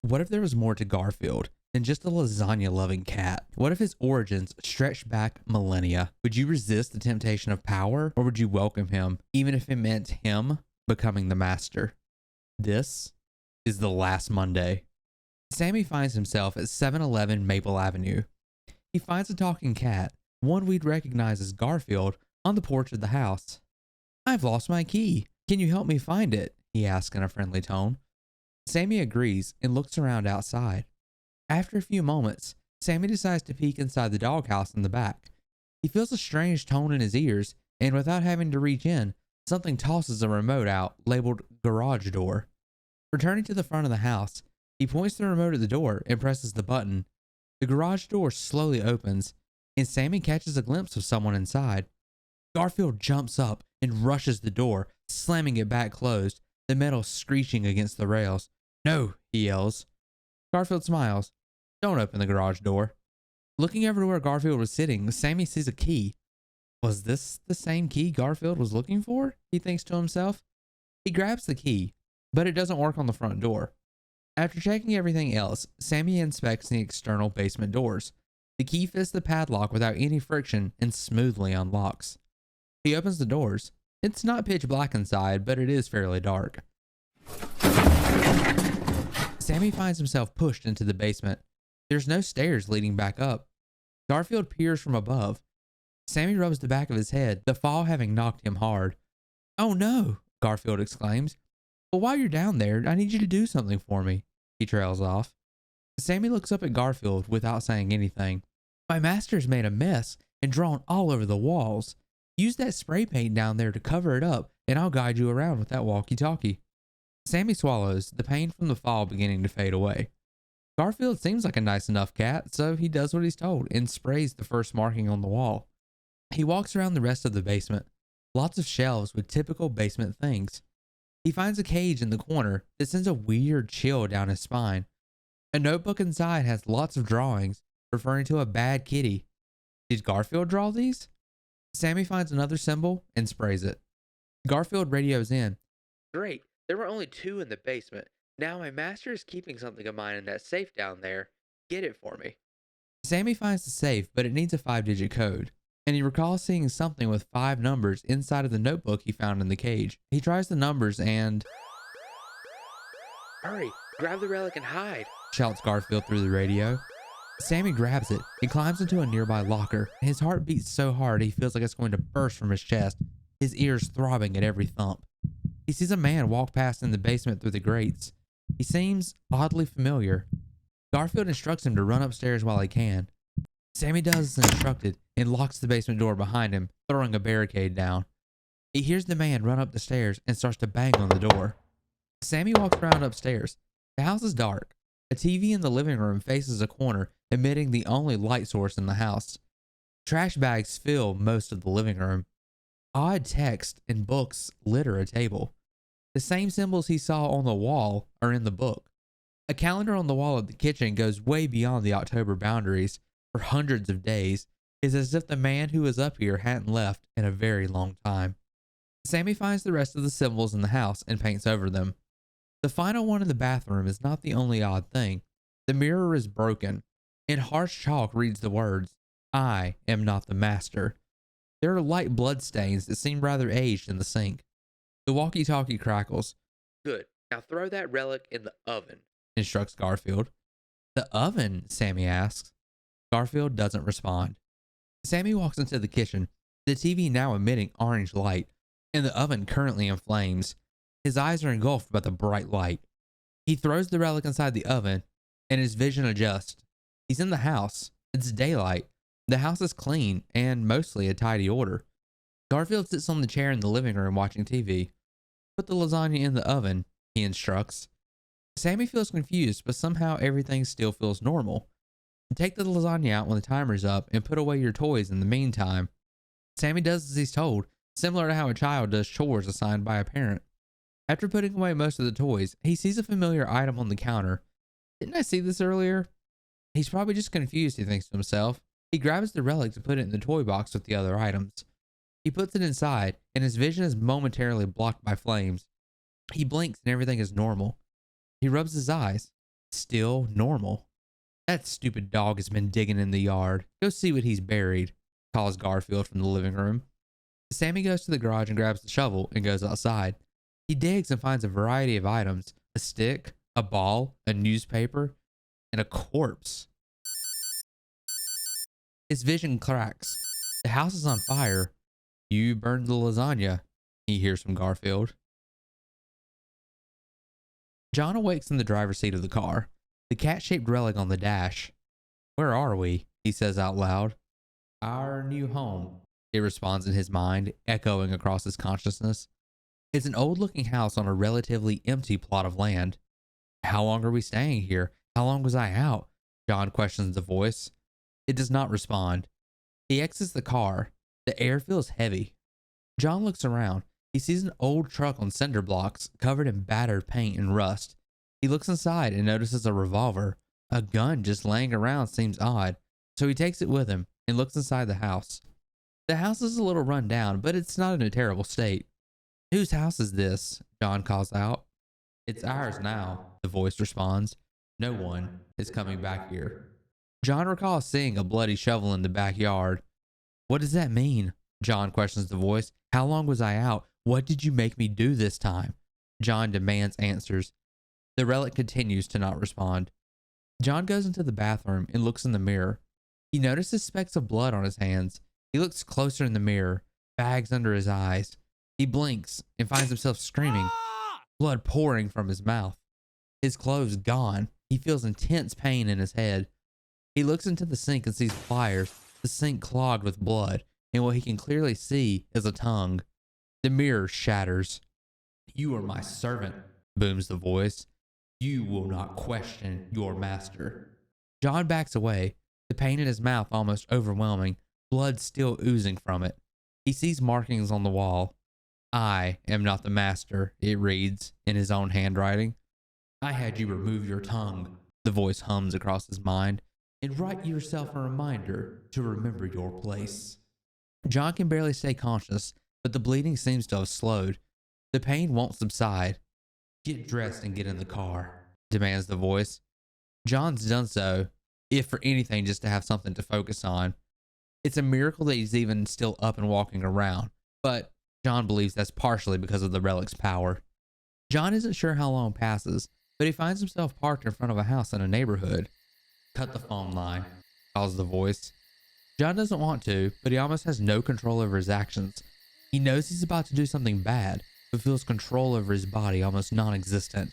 What if there was more to Garfield than just a lasagna loving cat? What if his origins stretched back millennia? Would you resist the temptation of power, or would you welcome him, even if it meant him becoming the master? This is The Last Monday. Sammy finds himself at 711 Maple Avenue. He finds a talking cat, one we'd recognize as Garfield, on the porch of the house. "I've lost my key. Can you help me find it?" he asks in a friendly tone. Sammy agrees and looks around outside. After a few moments, Sammy decides to peek inside the doghouse in the back. He feels a strange tone in his ears, and without having to reach in, something tosses a remote out labeled garage door. Returning to the front of the house, he points the remote at the door and presses the button. The garage door slowly opens, and Sammy catches a glimpse of someone inside. Garfield jumps up and rushes the door, slamming it back closed, the metal screeching against the rails. "No," he yells. Garfield smiles. "Don't open the garage door." Looking over to where Garfield was sitting, Sammy sees a key. Was this the same key Garfield was looking for? He thinks to himself. He grabs the key, but it doesn't work on the front door. After checking everything else, Sammy inspects the external basement doors. The key fits the padlock without any friction and smoothly unlocks. He opens the doors. It's not pitch black inside, but it is fairly dark. Sammy finds himself pushed into the basement. There's no stairs leading back up. Garfield peers from above. Sammy rubs the back of his head, the fall having knocked him hard. "Oh no," Garfield exclaims. "But while you're down there, I need you to do something for me." He trails off. Sammy looks up at Garfield without saying anything. "My master's made a mess and drawn all over the walls. Use that spray paint down there to cover it up, and I'll guide you around with that walkie-talkie." Sammy swallows, the pain from the fall beginning to fade away. Garfield seems like a nice enough cat, so he does what he's told and sprays the first marking on the wall. He walks around the rest of the basement. Lots of shelves with typical basement things. He finds a cage in the corner that sends a weird chill down his spine. A notebook inside has lots of drawings referring to a bad kitty. Did Garfield draw these? Sammy finds another symbol and sprays it. Garfield radios in. "Great, there were only 2 in the basement. Now my master is keeping something of mine in that safe down there. Get it for me." Sammy finds the safe, but it needs a 5-digit code, and he recalls seeing something with 5 numbers inside of the notebook he found in the cage. He tries the numbers and... "Hurry, grab the relic and hide," shouts Garfield through the radio. Sammy grabs it and climbs into a nearby locker. His heart beats so hard he feels like it's going to burst from his chest, his ears throbbing at every thump. He sees a man walk past in the basement through the grates. He seems oddly familiar. Garfield instructs him to run upstairs while he can. Sammy does as instructed and locks the basement door behind him, throwing a barricade down. He hears the man run up the stairs and starts to bang on the door. Sammy walks around upstairs. The house is dark. A TV in the living room faces a corner, emitting the only light source in the house. Trash bags fill most of the living room. Odd text and books litter a table. The same symbols he saw on the wall are in the book. A calendar on the wall of the kitchen goes way beyond the October boundaries. For hundreds of days, it's as if the man who was up here hadn't left in a very long time. Sammy finds the rest of the symbols in the house and paints over them. The final one in the bathroom is not the only odd thing. The mirror is broken. In harsh chalk reads the words, "I am not the master." There are light blood stains that seem rather aged in the sink. The walkie-talkie crackles. "Good. Now throw that relic in the oven," instructs Garfield. "The oven?" Sammy asks. Garfield doesn't respond. Sammy walks into the kitchen, the TV now emitting orange light, and the oven currently in flames. His eyes are engulfed by the bright light. He throws the relic inside the oven, and his vision adjusts. He's in the house. It's daylight. The house is clean and mostly a tidy order. Garfield sits on the chair in the living room watching TV. "Put the lasagna in the oven," he instructs. Sammy feels confused, but somehow everything still feels normal. Take the lasagna out when the timer's up and put away your toys in the meantime. Sammy does as he's told, similar to how a child does chores assigned by a parent. After putting away most of the toys, he sees a familiar item on the counter. Didn't I see this earlier? He's probably just confused, he thinks to himself. He grabs the relic to put it in the toy box with the other items. He puts it inside, and his vision is momentarily blocked by flames. He blinks and everything is normal. He rubs his eyes. still normal. That stupid dog has been digging in the yard. Go see what he's buried, calls Garfield from the living room. Sammy goes to the garage and grabs the shovel and goes outside. He digs and finds a variety of items: a stick, a ball, a newspaper, and a corpse. His vision cracks. The house is on fire. You burned the lasagna, he hears from Garfield. John awakes in the driver's seat of the car, the cat-shaped relic on the dash. Where are we? He says out loud. Our new home, it responds in his mind, echoing across his consciousness. It's an old-looking house on a relatively empty plot of land. How long are we staying here? How long was I out? John questions the voice. It does not respond. He exits the car. The air feels heavy. John looks around. He sees an old truck on cinder blocks covered in battered paint and rust. He looks inside and notices a revolver. A gun just laying around seems odd, so he takes it with him and looks inside the house. The house is a little run down, but it's not in a terrible state. Whose house is this? John calls out. It's ours now, the voice responds. No one is coming back here. John recalls seeing a bloody shovel in the backyard. What does that mean? John questions the voice. How long was I out? What did you make me do this time? John demands answers. The relic continues to not respond. John goes into the bathroom and looks in the mirror. He notices specks of blood on his hands. He looks closer in the mirror, bags under his eyes. He blinks and finds himself screaming, blood pouring from his mouth. His clothes gone. He feels intense pain in his head. He looks into the sink and sees pliers, the sink clogged with blood, and what he can clearly see is a tongue. The mirror shatters. You are my servant, booms the voice. You will not question your master. John backs away, the pain in his mouth almost overwhelming, blood still oozing from it. He sees markings on the wall. I am not the master, it reads in his own handwriting. I had you remove your tongue, the voice hums across his mind, and write yourself a reminder to remember your place. John can barely stay conscious, but the bleeding seems to have slowed. The pain won't subside. Get dressed and get in the car, demands the voice. John's done so, if for anything just to have something to focus on. It's a miracle that he's even still up and walking around, but John believes that's partially because of the relic's power. John isn't sure how long passes, but he finds himself parked in front of a house in a neighborhood. Cut the phone line, calls the voice. John doesn't want to, but he almost has no control over his actions. He knows he's about to do something bad, but feels control over his body almost non-existent.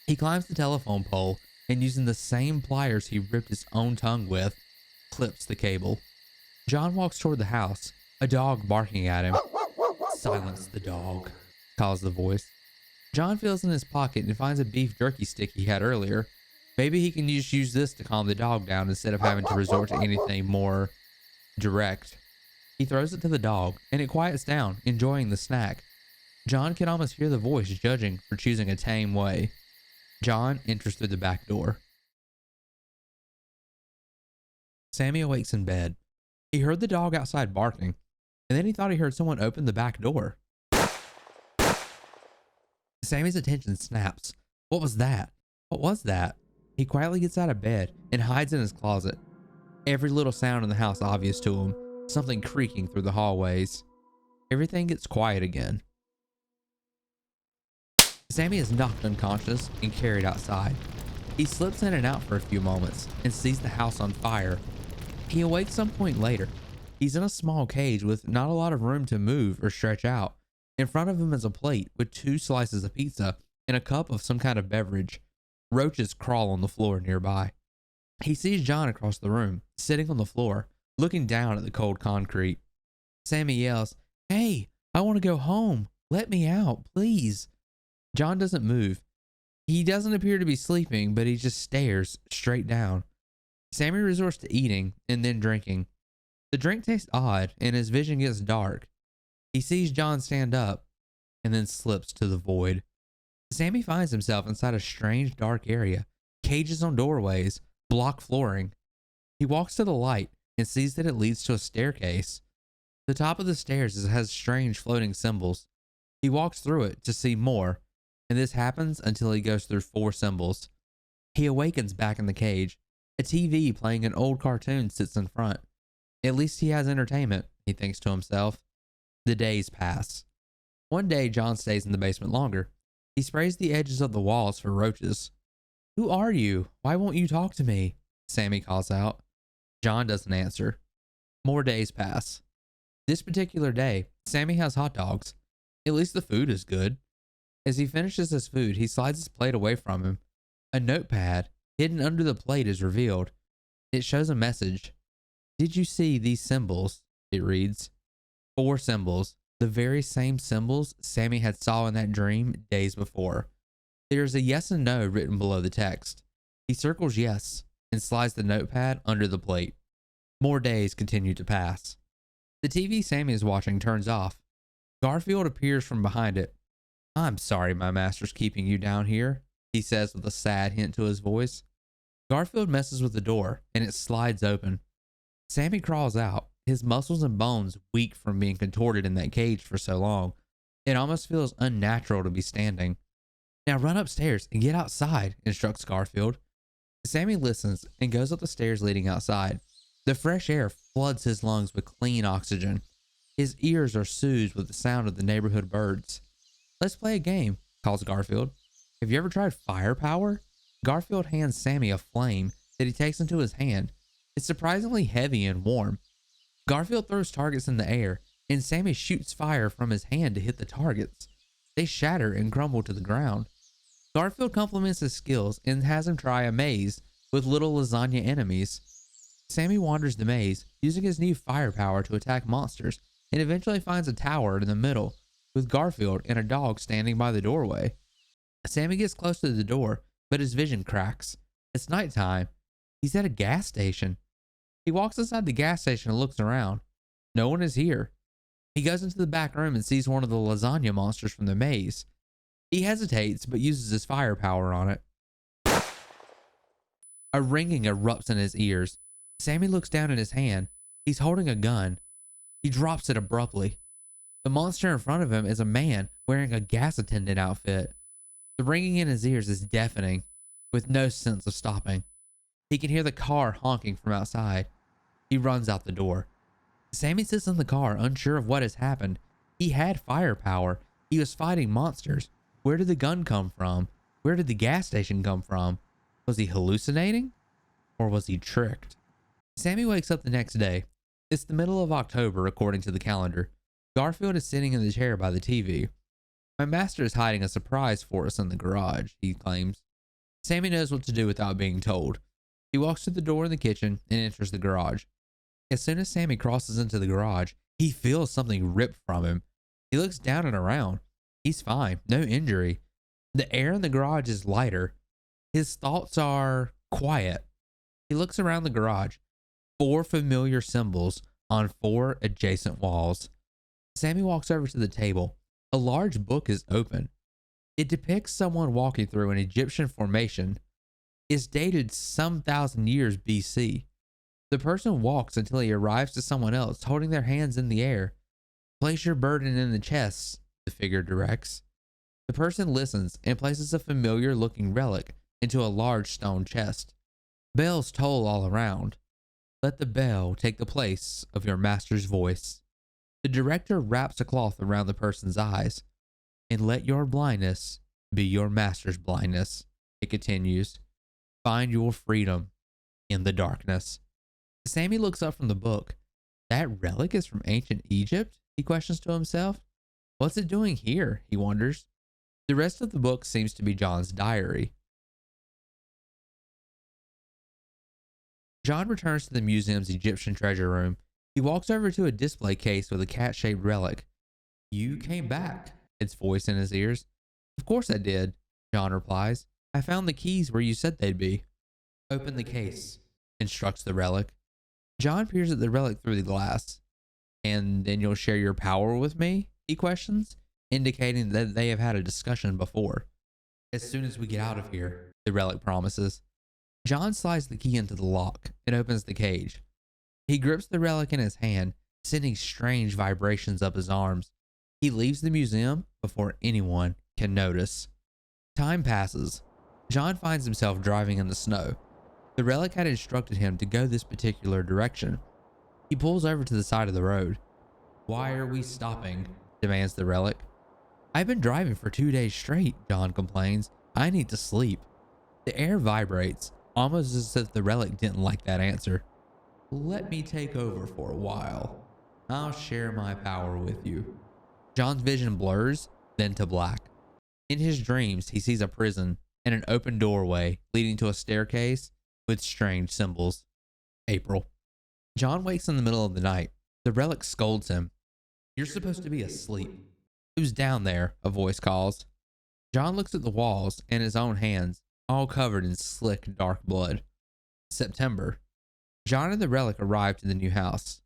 He climbs the telephone pole and, using the same pliers he ripped his own tongue with, clips the cable. John walks toward the house, a dog barking at him. Silence the dog, calls the voice. John feels in his pocket and finds a beef jerky stick he had earlier. Maybe he can just use this to calm the dog down instead of having to resort to anything more direct. He throws it to the dog, and it quiets down, enjoying the snack. John can almost hear the voice judging for choosing a tame way. John enters through the back door. Sammy awakes in bed. He heard the dog outside barking, and then he thought he heard someone open the back door. Sammy's attention snaps. What was that? What was that? He quietly gets out of bed and hides in his closet. Every little sound in the house obvious to him, something creaking through the hallways. Everything gets quiet again. Sammy is knocked unconscious and carried outside. He slips in and out for a few moments and sees the house on fire. He awakes some point later. He's in a small cage with not a lot of room to move or stretch out. In front of him is a plate with 2 slices of pizza and a cup of some kind of beverage. Roaches crawl on the floor nearby. He sees John across the room, sitting on the floor, looking down at the cold concrete. Sammy yells, "Hey, I want to go home. Let me out, please." John doesn't move. He doesn't appear to be sleeping, but he just stares straight down. Sammy resorts to eating and then drinking. The drink tastes odd, and his vision gets dark. He sees John stand up and then slips to the void. Sammy finds himself inside a strange dark area, cages on doorways, block flooring. He walks to the light and sees that it leads to a staircase. The top of the stairs has strange floating symbols. He walks through it to see more, and this happens until he goes through 4 symbols. He awakens back in the cage. A TV playing an old cartoon sits in front. At least he has entertainment, he thinks to himself. The days pass. One day, John stays in the basement longer. He sprays the edges of the walls for roaches. "Who are you? Why won't you talk to me?" Sammy calls out. John doesn't answer. More days pass. This particular day, Sammy has hot dogs. At least the food is good. As he finishes his food, he slides his plate away from him. A notepad hidden under the plate is revealed. It shows a message. "Did you see these symbols?" It reads. 4 symbols, the very same symbols Sammy had saw in that dream days before. There is a yes and no written below the text. He circles yes and slides the notepad under the plate. More days continue to pass. The TV Sammy is watching turns off. Garfield appears from behind it. "I'm sorry my master's keeping you down here," he says with a sad hint to his voice. Garfield messes with the door and it slides open. Sammy crawls out, his muscles and bones weak from being contorted in that cage for so long. It almost feels unnatural to be standing. "Now run upstairs and get outside," instructs Garfield. Sammy listens and goes up the stairs leading outside. The fresh air floods his lungs with clean oxygen. His ears are soothed with the sound of the neighborhood birds. "Let's play a game," calls Garfield. "Have you ever tried firepower?" Garfield hands Sammy a flame that he takes into his hand. It's surprisingly heavy and warm. Garfield throws targets in the air, and Sammy shoots fire from his hand to hit the targets. They shatter and crumble to the ground. Garfield compliments his skills and has him try a maze with little lasagna enemies. Sammy wanders the maze, using his new firepower to attack monsters, and eventually finds a tower in the middle, with Garfield and a dog standing by the doorway. Sammy gets close to the door, but his vision cracks. It's nighttime. He's at a gas station. He walks inside the gas station and looks around. No one is here. He goes into the back room and sees one of the lasagna monsters from the maze. He hesitates, but uses his firepower on it. A ringing erupts in his ears. Sammy looks down at his hand. He's holding a gun. He drops it abruptly. The monster in front of him is a man wearing a gas attendant outfit. The ringing in his ears is deafening, with no sense of stopping. He can hear the car honking from outside. He runs out the door. Sammy sits in the car, unsure of what has happened. He had firepower. He was fighting monsters. Where did the gun come from? Where did the gas station come from? Was he hallucinating? Or was he tricked? Sammy wakes up the next day. It's the middle of October, according to the calendar. Garfield is sitting in the chair by the TV. "My master is hiding a surprise for us in the garage," he claims. Sammy knows what to do without being told. He walks to the door in the kitchen and enters the garage. As soon as Sammy crosses into the garage, he feels something ripped from him. He looks down and around. He's fine, no injury. The air in the garage is lighter. His thoughts are quiet. He looks around the garage. 4 familiar symbols on 4 adjacent walls. Sammy walks over to the table. A large book is open. It depicts someone walking through an Egyptian formation. It's dated some thousand years BC. The person walks until he arrives to someone else holding their hands in the air. "Place your burden in the chest," the figure directs. The person listens and places a familiar looking relic into a large stone chest. Bells toll all around. Let the bell take the place of your master's voice. The director wraps a cloth around the person's eyes. "And let your blindness be your master's blindness," it continues. "Find your freedom in the darkness." Sammy looks up from the book. That relic is from ancient Egypt, he questions to himself. What's it doing here, he wonders. The rest of the book seems to be John's diary. John returns to the museum's Egyptian treasure room. He walks over to a display case with a cat-shaped relic. "You came back," its voice in his ears. "Of course I did," John replies. "I found the keys where you said they'd be." "Open the case," instructs the relic. John peers at the relic through the glass. "And then you'll share your power with me?" he questions, indicating that they have had a discussion before. "As soon as we get out of here," the relic promises. John slides the key into the lock and opens the cage. He grips the relic in his hand, sending strange vibrations up his arms. He leaves the museum before anyone can notice. Time passes. John finds himself driving in the snow. The relic had instructed him to go this particular direction. He pulls over to the side of the road. "Why are we stopping?" demands the relic. "I've been driving for 2 days straight," John complains. "I need to sleep." The air vibrates, almost as if the relic didn't like that answer. "Let me take over for a while. I'll share my power with you." John's vision blurs, then to black. In his dreams, he sees a prison and an open doorway leading to a staircase with strange symbols. April. John wakes in the middle of the night. The relic scolds him. "You're supposed to be asleep." "Who's down there?" a voice calls. John looks at the walls and his own hands, all covered in slick, dark blood. September. John and the relic arrive to the new house.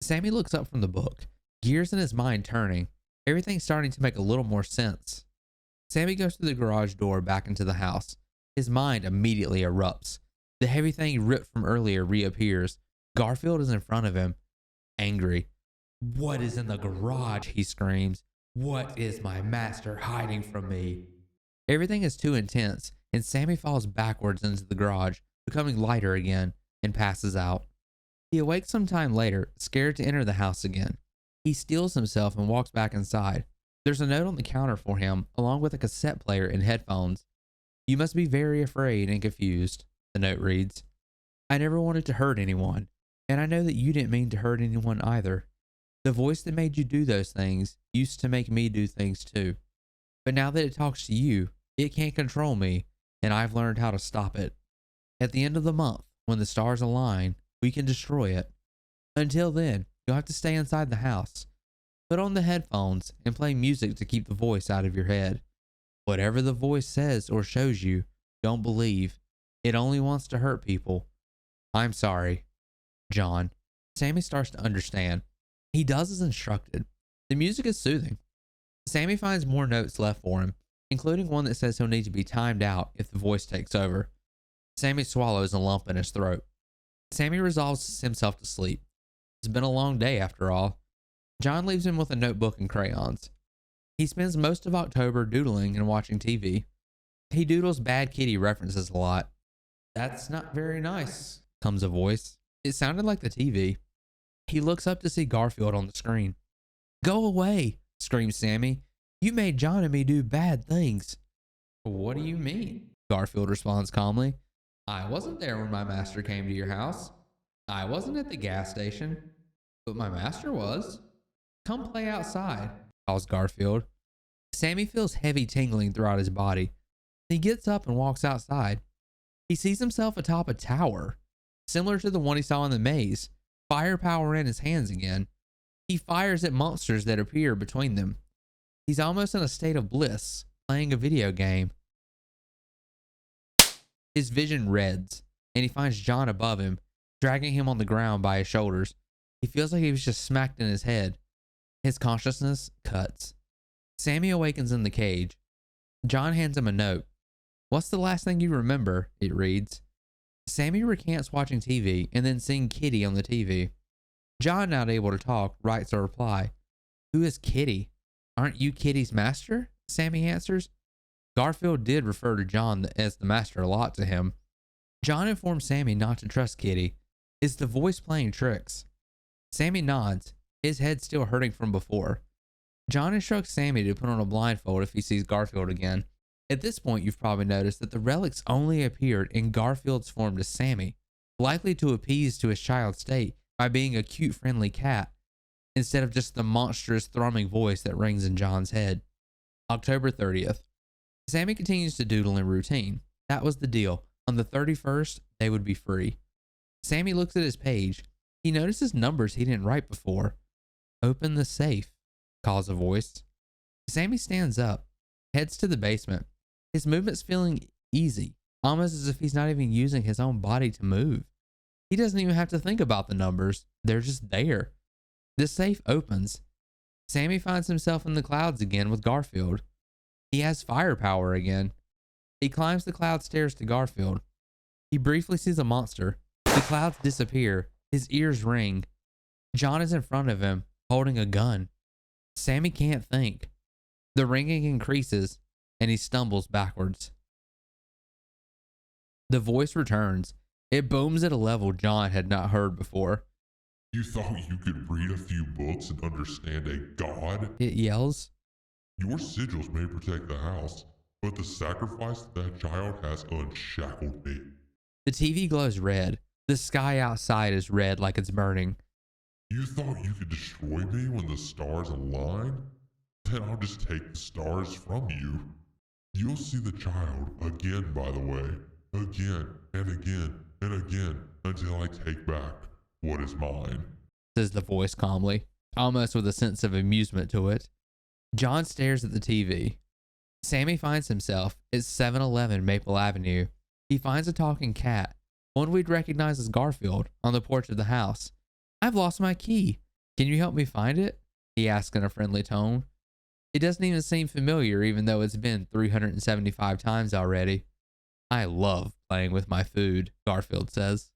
Sammy looks up from the book, gears in his mind turning. Everything's starting to make a little more sense. Sammy goes through the garage door back into the house. His mind immediately erupts. The heavy thing ripped from earlier reappears. Garfield is in front of him, angry. "What is in the garage?" he screams. "What is my master hiding from me?" Everything is too intense, and Sammy falls backwards into the garage, becoming lighter again, and passes out. He awakes some time later, scared to enter the house again. He steels himself and walks back inside. There's a note on the counter for him, along with a cassette player and headphones. "You must be very afraid and confused," the note reads. "I never wanted to hurt anyone, and I know that you didn't mean to hurt anyone either. The voice that made you do those things used to make me do things too. But now that it talks to you, it can't control me, and I've learned how to stop it. At the end of the month, when the stars align, we can destroy it. Until then, you'll have to stay inside the house. Put on the headphones and play music to keep the voice out of your head. Whatever the voice says or shows you, don't believe. It only wants to hurt people. I'm sorry. John." Sammy starts to understand. He does as instructed. The music is soothing. Sammy finds more notes left for him, including one that says he'll need to be timed out if the voice takes over. Sammy swallows a lump in his throat. Sammy resolves himself to sleep. It's been a long day after all. John leaves him with a notebook and crayons. He spends most of October doodling and watching TV. He doodles Bad Kitty references a lot. "That's not very nice," comes a voice. It sounded like the TV. He looks up to see Garfield on the screen. "Go away," screams Sammy. "You made John and me do bad things." "What do you mean?" Garfield responds calmly. "I wasn't there when my master came to your house. I wasn't at the gas station, but my master was. Come play outside," calls Garfield. Sammy feels heavy tingling throughout his body. He gets up and walks outside. He sees himself atop a tower, similar to the one he saw in the maze, firepower in his hands again. He fires at monsters that appear between them. He's almost in a state of bliss, playing a video game. His vision reds, and he finds John above him, dragging him on the ground by his shoulders. He feels like he was just smacked in his head. His consciousness cuts. Sammy awakens in the cage. John hands him a note. "What's the last thing you remember?" it reads. Sammy recants watching TV and then seeing Kitty on the TV. John, not able to talk, writes a reply. "Who is Kitty? Aren't you Kitty's master?" Sammy answers. Garfield did refer to John as the master a lot to him. John informs Sammy not to trust Kitty. Is the voice playing tricks? Sammy nods, his head still hurting from before. John instructs Sammy to put on a blindfold if he sees Garfield again. At this point, you've probably noticed that the relics only appeared in Garfield's form to Sammy, likely to appease to his child state by being a cute, friendly cat, instead of just the monstrous, thrumming voice that rings in John's head. October 30th. Sammy continues to doodle in routine. That was the deal. On the 31st, they would be free. Sammy looks at his page. He notices numbers he didn't write before. "Open the safe," calls a voice. Sammy stands up, heads to the basement. His movement's feeling easy, almost as if he's not even using his own body to move. He doesn't even have to think about the numbers. They're just there. The safe opens. Sammy finds himself in the clouds again with Garfield. He has firepower again. He climbs the cloud stairs to Garfield. He briefly sees a monster. The clouds disappear. His ears ring. John is in front of him, holding a gun. Sammy can't think. The ringing increases. and he stumbles backwards. The voice returns. It booms at a level John had not heard before. You thought you could read a few books and understand a god? It yells. Your sigils may protect the house, but the sacrifice that child has unshackled me. The TV glows red. The sky outside is red like it's burning. You thought you could destroy me when the stars align? Then I'll just take the stars from you. You'll see the child again, by the way. Again and again and again until I take back what is mine, says the voice calmly, almost with a sense of amusement to it. John stares at the TV. Sammy finds himself at 711 Maple Avenue. He finds a talking cat, one we'd recognize as Garfield, on the porch of the house. I've lost my key. Can you help me find it? He asks in a friendly tone. It doesn't even seem familiar, even though it's been 375 times already. I love playing with my food, Garfield says.